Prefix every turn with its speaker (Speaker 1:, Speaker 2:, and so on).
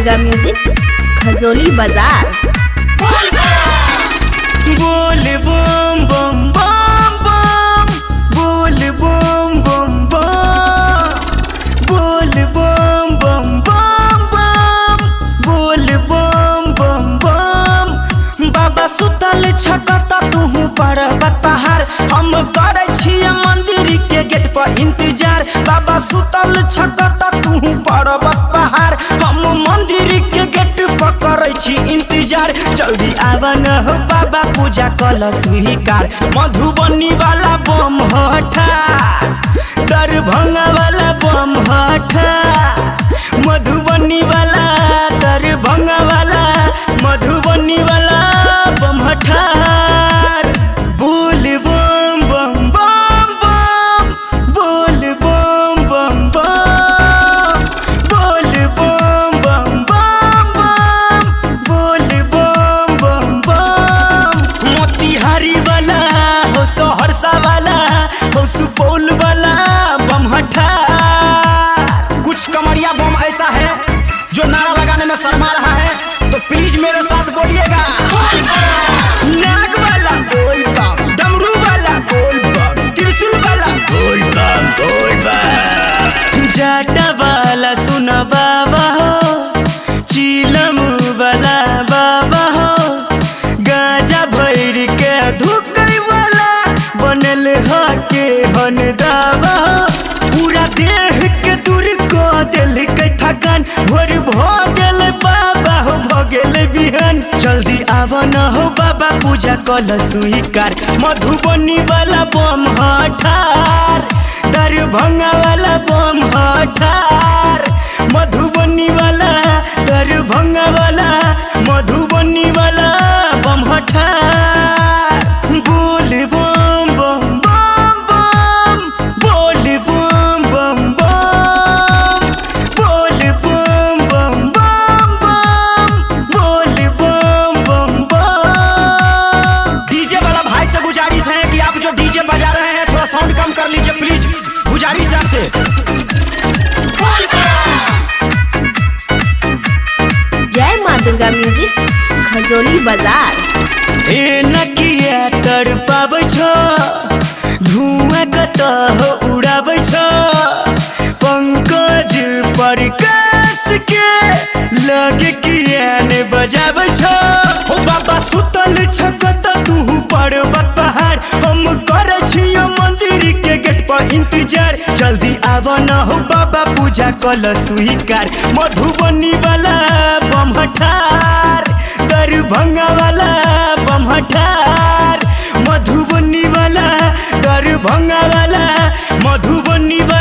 Speaker 1: Durga music Khajauli बाजार।
Speaker 2: बोल बम बम बम बम, बोल बम बम बम, बोल बम बम बम बम, बोल बम बम बम। बाबा सुतल छकता तुहू पर्वत पहाड़, हम करे छियै मंदिर के गेट पर इंतजार। बाबा सुतल छकता तुहू पर्वत पहाड़, हम मंदिर के गेट पर करे छी इंतजार। जल्दी आवा न हो बाबा पूजा कल स्वीकार। मधुबनी वाला बम हठा, दरभंगा वाला बम हठा, मधुबनी वाला दरभंगा वाला, मधुबनी वाला बम हठा। बोल बम बम बम बम, बोल बम बम बम, बोल बम बम बम बम, बोल बम बम बम। मोतिहारी वाला हो, सहरसा वाला हो, सुपौल वाला बम हठा। कुछ कमरिया बम ऐसा है जो नारा लगाने में शर्मा रहा है, तो प्लीज मेरे साथ बोलिएगा। नाग वाला बोल बम, डमरू वाला बोल बम, त्रिशूल वाला बोल बम बोल बम। जाटा वाला सुन बाबा हो, चीलम वाला बाबा हो, गाजा भैर के धुकई वाला बनल हो के हन दावा हो। पूरा देह के दूर को दिल के थकान, भोर भगल बाबा हो भगल बिहान। जल्दी आवा न हो बाबा पूजा कल स्वीकार। मधुबनी वाला बम हठार, दरभंगा वाला बम हठार, मधुबनी वाला दरभंगा वाला, मधुबनी वाला बम हठार। बोल बम बम बम बम, बोल बम बम बम, बोल बम बम बम बम, बोल बम बम बम। डीजे वाला भाई से गुजारिश है कि आप जो डीजे बजा रहे हैं थोड़ा साउंड कम कर लीजिए प्लीज, गुजारिश है आपसे।
Speaker 1: जय माँ दुर्गा म्यूजिक खजोली बाजार।
Speaker 2: ए नकिया तर पाबै छ, धुआं कतह उड़ाबै छ, पंकज प्रकाश के लगे किया ने बजाबै छ। ओ बाबा सुतल छकत तू पर्वत पहाड़, हम करे छियै मंदिर के गेट पर इंतजार। जल्दी आवा न हो बाबा पूजा कल स्वीकार। मधुबनी वाला बम हठार, दरभंगा वाला बम हठार, मधुबनी वाला दरभंगा वाला, मधुबनी वाला